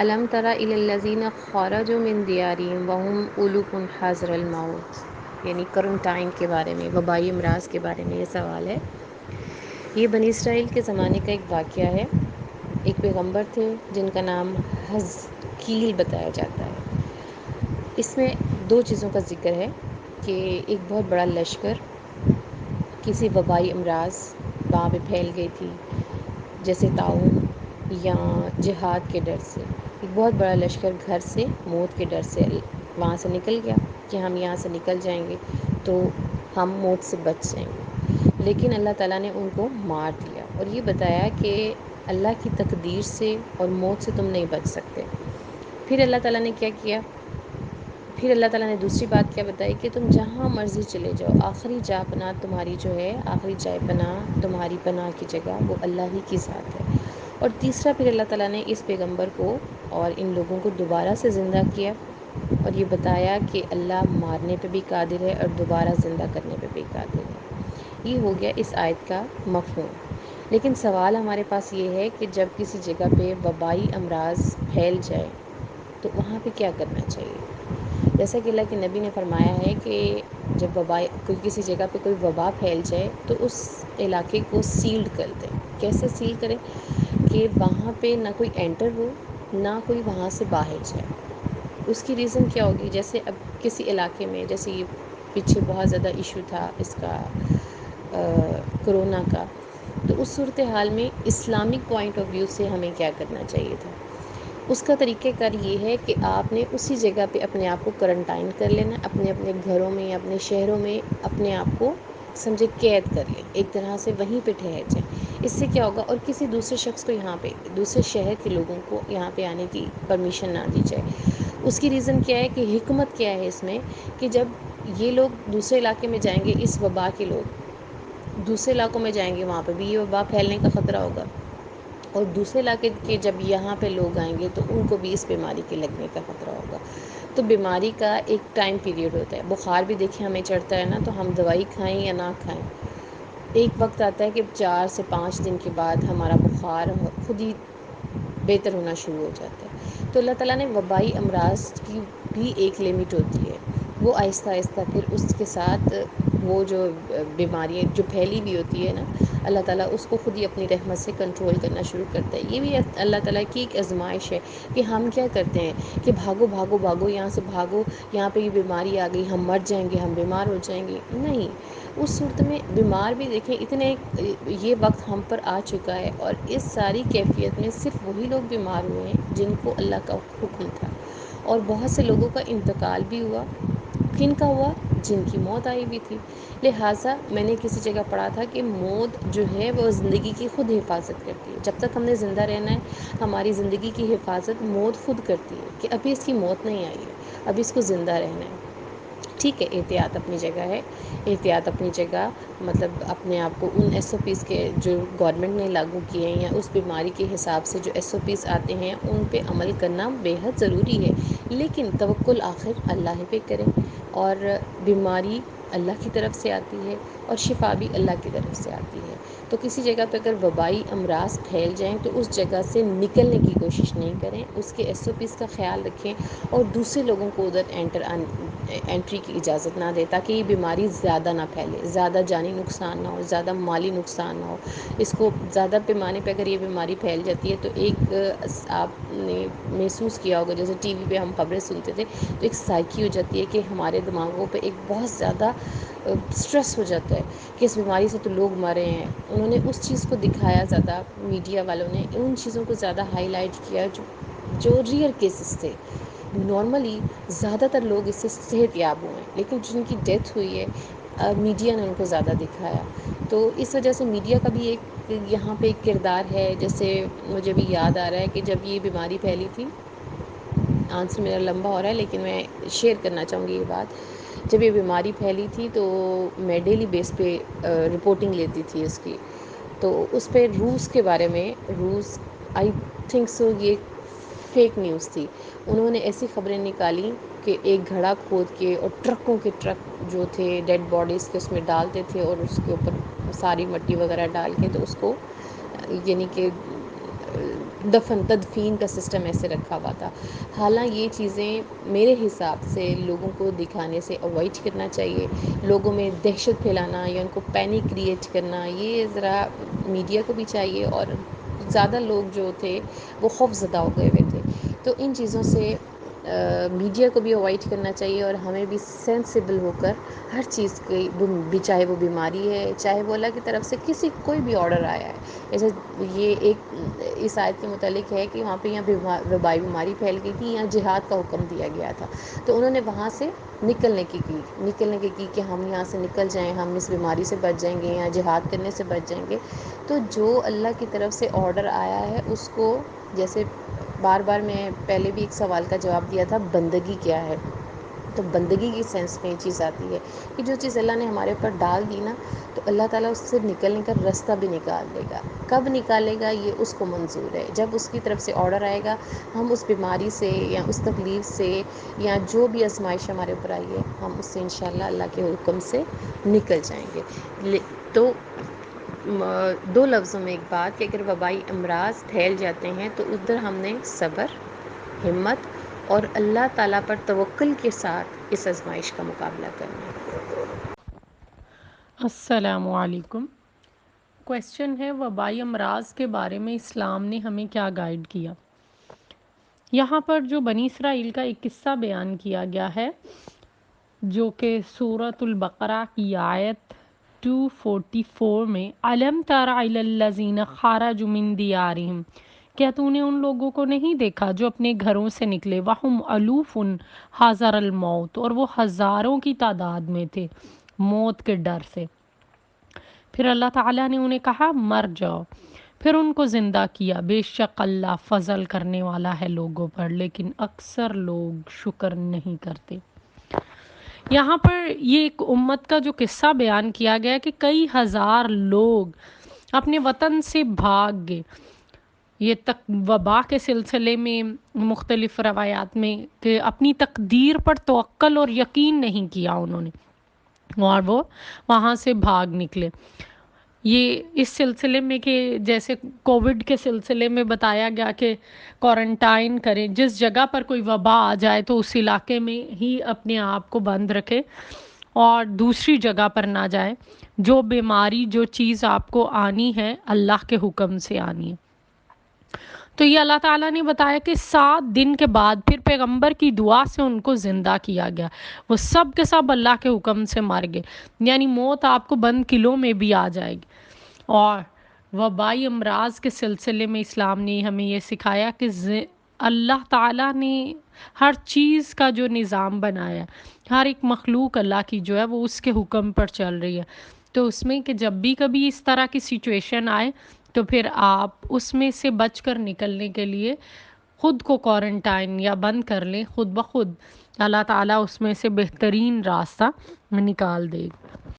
الم تر الی الذین خرجوا من دیارہم وهم الوف حذر الموت، یعنی کرنٹائن کے بارے میں، وبائی امراض کے بارے میں یہ سوال ہے۔ یہ بنی اسرائیل کے زمانے کا ایک واقعہ ہے۔ ایک پیغمبر تھے جن کا نام حزقیل بتایا جاتا ہے۔ اس میں دو چیزوں کا ذکر ہے کہ ایک بہت بڑا لشکر کسی وبائی امراض وہاں پہ پھیل گئی تھی، جیسے طاعون یا جہاد کے ڈر سے۔ ایک بہت بڑا لشکر گھر سے موت کے ڈر سے وہاں سے نکل گیا کہ ہم یہاں سے نکل جائیں گے تو ہم موت سے بچ جائیں گے، لیکن اللہ تعالیٰ نے ان کو مار دیا اور یہ بتایا کہ اللہ کی تقدیر سے اور موت سے تم نہیں بچ سکتے۔ پھر اللہ تعالیٰ نے کیا کیا؟ پھر اللہ تعالیٰ نے دوسری بات کیا بتائی کہ تم جہاں مرضی چلے جاؤ، آخری جا پناہ تمہاری جو ہے، آخری جائے پناہ تمہاری پناہ کی جگہ وہ اللہ ہی کی ذات ہے۔ اور تیسرا پھر اللہ تعالیٰ نے اس پیغمبر کو اور ان لوگوں کو دوبارہ سے زندہ کیا اور یہ بتایا کہ اللہ مارنے پہ بھی قادر ہے اور دوبارہ زندہ کرنے پہ بھی قادر ہے۔ یہ ہو گیا اس آیت کا مفہوم۔ لیکن سوال ہمارے پاس یہ ہے کہ جب کسی جگہ پہ وبائی امراض پھیل جائے تو وہاں پہ کیا کرنا چاہیے؟ جیسا کہ اللہ کے نبی نے فرمایا ہے کہ جب کسی جگہ پہ کوئی وبا پھیل جائے تو اس علاقے کو سیلڈ کر دیں۔ کیسے سیل کریں؟ کہ وہاں پہ نہ کوئی انٹر ہو، نہ کوئی وہاں سے باہر جائے۔ اس کی ریزن کیا ہوگی؟ جیسے اب کسی علاقے میں، جیسے یہ پیچھے بہت زیادہ ایشو تھا اس کا کرونا کا، تو اس صورتحال میں اسلامک پوائنٹ آف ویو سے ہمیں کیا کرنا چاہیے تھا؟ اس کا طریقہ کار یہ ہے کہ آپ نے اسی جگہ پہ اپنے آپ کو کرنٹائن کر لینا، اپنے اپنے گھروں میں یا اپنے شہروں میں اپنے آپ کو سمجھے قید کر لیں، ایک طرح سے وہیں پہ ٹھہر جائیں۔ اس سے کیا ہوگا؟ اور کسی دوسرے شخص کو یہاں پہ، دوسرے شہر کے لوگوں کو یہاں پہ آنے کی پرمیشن نہ دی جائے۔ اس کی ریزن کیا ہے کہ حکمت کیا ہے اس میں کہ جب یہ لوگ دوسرے علاقے میں جائیں گے، اس وبا کے لوگ دوسرے علاقوں میں جائیں گے، وہاں پہ بھی یہ وبا پھیلنے کا خطرہ ہوگا، اور دوسرے علاقے کے جب یہاں پہ لوگ آئیں گے تو ان کو بھی اس بیماری کے لگنے کا خطرہ ہوگا۔ تو بیماری کا ایک ٹائم پیریڈ ہوتا ہے۔ بخار بھی دیکھیں ہمیں چڑھتا ہے نا، تو ہم دوائی کھائیں یا نہ کھائیں، ایک وقت آتا ہے کہ 4 سے 5 دن کے بعد ہمارا بخار خود ہی بہتر ہونا شروع ہو جاتا ہے۔ تو اللہ تعالیٰ نے وبائی امراض کی بھی ایک لمٹ ہوتی ہے، وہ آہستہ آہستہ پھر اس کے ساتھ وہ جو بیماریاں جو پھیلی بھی ہوتی ہے نا، اللہ تعالیٰ اس کو خود ہی اپنی رحمت سے کنٹرول کرنا شروع کرتا ہے۔ یہ بھی اللہ تعالیٰ کی ایک آزمائش ہے کہ ہم کیا کرتے ہیں کہ بھاگو بھاگو بھاگو، یہاں سے بھاگو، یہاں پہ یہ بیماری آ گئی، ہم مر جائیں گے، ہم بیمار ہو جائیں گے۔ نہیں، اس صورت میں بیمار بھی دیکھیں اتنے یہ وقت ہم پر آ چکا ہے، اور اس ساری کیفیت میں صرف وہی لوگ بیمار ہوئے ہیں جن کو اللہ کا حکم تھا، اور بہت سے لوگوں کا انتقال بھی ہوا۔ کن کا ہوا؟ جن کی موت آئی ہوئی تھی۔ لہٰذا میں نے کسی جگہ پڑھا تھا کہ موت جو ہے وہ زندگی کی خود حفاظت کرتی ہے۔ جب تک ہم نے زندہ رہنا ہے، ہماری زندگی کی حفاظت موت خود کرتی ہے کہ ابھی اس کی موت نہیں آئی ہے، ابھی اس کو زندہ رہنا ہے۔ ٹھیک ہے، احتیاط اپنی جگہ ہے، احتیاط اپنی جگہ، مطلب اپنے آپ کو ان ایس او پیز کے جو گورنمنٹ نے لاگو کیے ہیں یا اس بیماری کے حساب سے جو ایس او پیز آتے ہیں ان پہ عمل کرنا بے حد ضروری ہے، لیکن توکل آخر اللہ ہی پہ کریں۔ اور بیماری اللہ کی طرف سے آتی ہے اور شفا بھی اللہ کی طرف سے آتی ہے۔ تو کسی جگہ پہ اگر وبائی امراض پھیل جائیں تو اس جگہ سے نکلنے کی کوشش نہیں کریں، اس کے ایس او پیز کا خیال رکھیں، اور دوسرے لوگوں کو ادھر انٹری کی اجازت نہ دیں تاکہ یہ بیماری زیادہ نہ پھیلے، زیادہ جانی نقصان نہ ہو، زیادہ مالی نقصان نہ ہو۔ اس کو زیادہ پیمانے پہ اگر یہ بیماری پھیل جاتی ہے تو ایک آپ نے محسوس کیا ہوگا، جیسے ٹی وی پہ ہم خبریں سنتے تھے تو ایک سائیکی ہو جاتی ہے کہ ہمارے دماغوں پہ ایک بہت زیادہ سٹریس ہو جاتا ہے کہ اس بیماری سے تو لوگ مرے ہیں۔ انہوں نے اس چیز کو دکھایا، زیادہ میڈیا والوں نے ان چیزوں کو زیادہ ہائی لائٹ کیا جو ریئر کیسز تھے۔ نارملی زیادہ تر لوگ اس سے صحت یاب ہوئے ہیں، لیکن جن کی ڈیتھ ہوئی ہے میڈیا نے ان کو زیادہ دکھایا۔ تو اس وجہ سے میڈیا کا بھی ایک یہاں پہ ایک کردار ہے۔ جیسے مجھے بھی یاد آ رہا ہے کہ جب یہ بیماری پھیلی تھی، آنسر میرا لمبا ہو رہا ہے لیکن میں شیئر کرنا چاہوں گی یہ بات۔ جب یہ بیماری پھیلی تھی تو میں ڈیلی بیس پہ رپورٹنگ لیتی تھی اس کی، تو اس پہ روس کے بارے میں، روس آئی تھنک سو یہ فیک نیوز تھی، انہوں نے ایسی خبریں نکالی کہ ایک گھڑا کھود کے اور ٹرکوں کے ٹرک جو تھے ڈیڈ باڈیز کے اس میں ڈالتے تھے، اور اس کے اوپر ساری مٹی وغیرہ ڈال کے تو اس کو یعنی کہ دفن تدفین کا سسٹم ایسے رکھا ہوا تھا. حالانکہ یہ چیزیں میرے حساب سے لوگوں کو دکھانے سے اوائڈ کرنا چاہیے. لوگوں میں دہشت پھیلانا یا ان کو پینک کریٹ کرنا یہ ذرا میڈیا کو بھی چاہیے، اور زیادہ لوگ جو تھے وہ خوف زدہ ہو گئے ہوئے تھے. تو ان چیزوں سے میڈیا کو بھی اوائڈ کرنا چاہیے، اور ہمیں بھی سینسیبل ہو کر ہر چیز کی بھی، چاہے وہ بیماری ہے، چاہے وہ اللہ کی طرف سے کوئی بھی آرڈر آیا ہے. جیسے یہ ایک اس آیت کے متعلق ہے کہ وہاں پہ یہاں وبائی بیماری پھیل گئی تھی، یہاں جہاد کا حکم دیا گیا تھا، تو انہوں نے وہاں سے نکلنے کی کہ ہم یہاں سے نکل جائیں، ہم اس بیماری سے بچ جائیں گے یا جہاد کرنے سے بچ جائیں گے. تو جو اللہ کی طرف سے آرڈر آیا ہے اس کو، جیسے بار بار میں پہلے بھی ایک سوال کا جواب دیا تھا، بندگی کیا ہے؟ تو بندگی کی سینس میں یہ چیز آتی ہے کہ جو چیز اللہ نے ہمارے اوپر ڈال دی نا، تو اللہ تعالیٰ اس سے نکلنے کا راستہ بھی نکال دے گا. کب نکالے گا یہ اس کو منظور ہے. جب اس کی طرف سے آرڈر آئے گا، ہم اس بیماری سے یا اس تکلیف سے یا جو بھی آزمائش ہمارے اوپر آئی ہے، ہم اس سے انشاءاللہ اللہ کے حکم سے نکل جائیں گے. تو دو لفظوں میں ایک بات کہ اگر وبائی امراض پھیل جاتے ہیں تو ادھر ہم نے صبر، ہمت اور اللہ تعالیٰ پر توکل کے ساتھ اس آزمائش کا مقابلہ کرنا ہے. السلام علیکم. کویسچن ہے، وبائی امراض کے بارے میں اسلام نے ہمیں کیا گائیڈ کیا؟ یہاں پر جو بنی اسرائیل کا ایک قصہ بیان کیا گیا ہے، جو کہ سورۃ البقرہ کی آیت 244 میں الم تر الی الذین خرجوا من دیارہم، کیا تو نے ان لوگوں کو نہیں دیکھا جو اپنے گھروں سے نکلے، وہم الوف حذر الموت، اور وہ ہزاروں کی تعداد میں تھے موت کے ڈر سے. پھر اللہ تعالیٰ نے انہیں کہا مر جاؤ، پھر ان کو زندہ کیا. بے شک اللہ فضل کرنے والا ہے لوگوں پر، لیکن اکثر لوگ شکر نہیں کرتے. یہاں پر یہ ایک امت کا جو قصہ بیان کیا گیا کہ کئی ہزار لوگ اپنے وطن سے بھاگ گئے. یہ وبا کے سلسلے میں مختلف روایات میں کہ اپنی تقدیر پر توکل اور یقین نہیں کیا انہوں نے، اور وہ وہاں سے بھاگ نکلے. یہ اس سلسلے میں کہ جیسے کووڈ کے سلسلے میں بتایا گیا کہ کوارنٹائن کریں، جس جگہ پر کوئی وبا آ جائے تو اس علاقے میں ہی اپنے آپ کو بند رکھے اور دوسری جگہ پر نہ جائے. جو بیماری، جو چیز آپ کو آنی ہے اللہ کے حکم سے آنی ہے. تو یہ اللہ تعالیٰ نے بتایا کہ 7 دن کے بعد پھر پیغمبر کی دعا سے ان کو زندہ کیا گیا. وہ سب کے سب اللہ کے حکم سے مر گئے. یعنی موت آپ کو بند قلعوں میں بھی آ جائے گی. اور وبائی امراض کے سلسلے میں اسلام نے ہمیں یہ سکھایا کہ اللہ تعالیٰ نے ہر چیز کا جو نظام بنایا، ہر ایک مخلوق اللہ کی جو ہے وہ اس کے حکم پر چل رہی ہے. تو اس میں کہ جب بھی کبھی اس طرح کی سچویشن آئے تو پھر آپ اس میں سے بچ کر نکلنے کے لیے خود کو کوارنٹائن یا بند کر لیں خود بخود. اللہ تعالیٰ اس میں سے بہترین راستہ نکال دے گا.